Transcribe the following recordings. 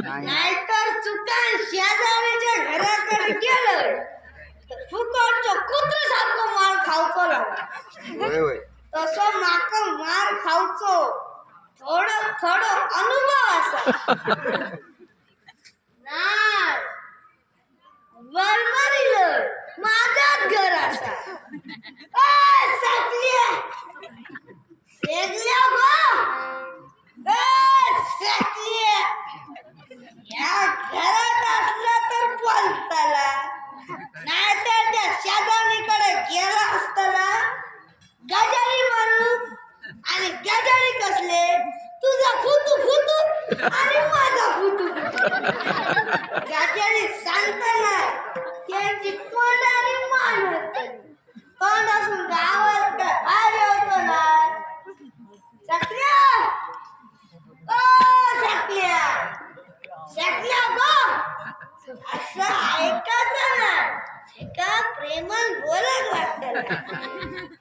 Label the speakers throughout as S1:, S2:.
S1: नाहीतर चुकान शेजाऱ्याच्या घराकडे गेलं फुकटचं कुत्र सारखं मार खावचो लागला तसं माका मार खावचो थोडं थोडं अनुभव असा नाही बरबरीलं माझाच घर असा साकल्या सेगल्या गो साकल्या या घरात असलं तर बोलताला नाहीतर त्या शेजारणीकडे गेला असताना गजारी मारू आणि गजारी कसले तुझा फुटू फुटू आणि माझा फुटू गजारी सांगताना त्यांची कोणाने मानत कोण असून गावात बाहेर होतो ना सक्रिया सक्रिया सक्रिया गो असं ऐकायचं ना एका प्रेमळ बोलत वाटत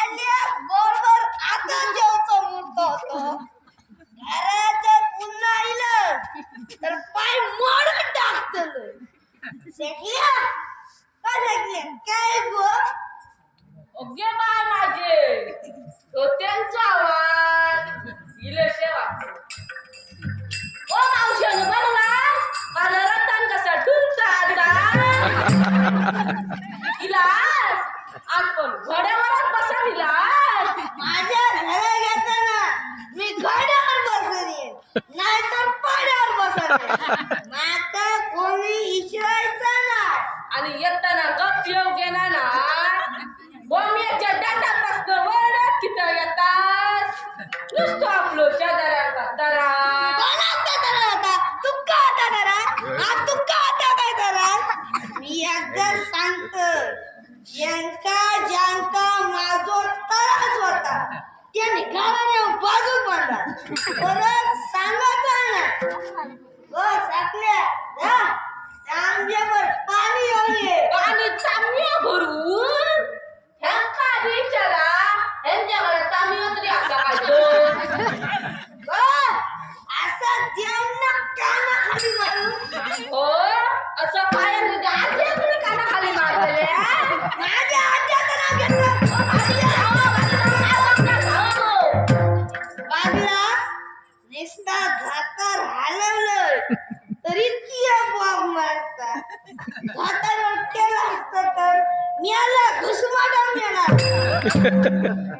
S1: बरोबर आता जेवतो मुर्त होतो घराचं पुन्हा आलं तर पाय मोडून टाकतलं शेकल्या काय गो
S2: ओगे बाय माझे तो त्यांचा आवाज इलेशे वाटतो ओ मावशानं बघला माझा रत्तान कसा ढुलता आता इलाज आपण घोड्यावरच बसा इलाज
S1: माझ्या घरा घेताना मी घोड्यावर बसले नाहीतर पाड्यावर बसले माता कोणी इचरायचा नाही
S2: आणि येताना गप येऊ गेला ना बोम्याच्या दाटापासून वरडत किती येतात नुसतं आपलं शेजाऱ्याचा दरा
S1: तुका आता दरा तुका आता काय दरा मी एकदा सांगतो ज्यांका माझो त्रास होता त्यांनी घराने बाजू पडला परत सांगायचं ना हो साकल्या तांब्यावर पाणी येऊन
S2: पाणी चांगल्या भरून ह्यांका विचारा ह्यांच्याकडे चांगली तरी असा
S1: असं देवना कानाखाली मारू
S2: हो असं काय आजी कानाखाली मारलेले
S1: माझ्या आज्याचं नाव घेतलं बागला निस्ता घातर हलवलं तरी ती बॉब मारतात घातर केलं असतं तर मी आला घुसमाटा मिळणार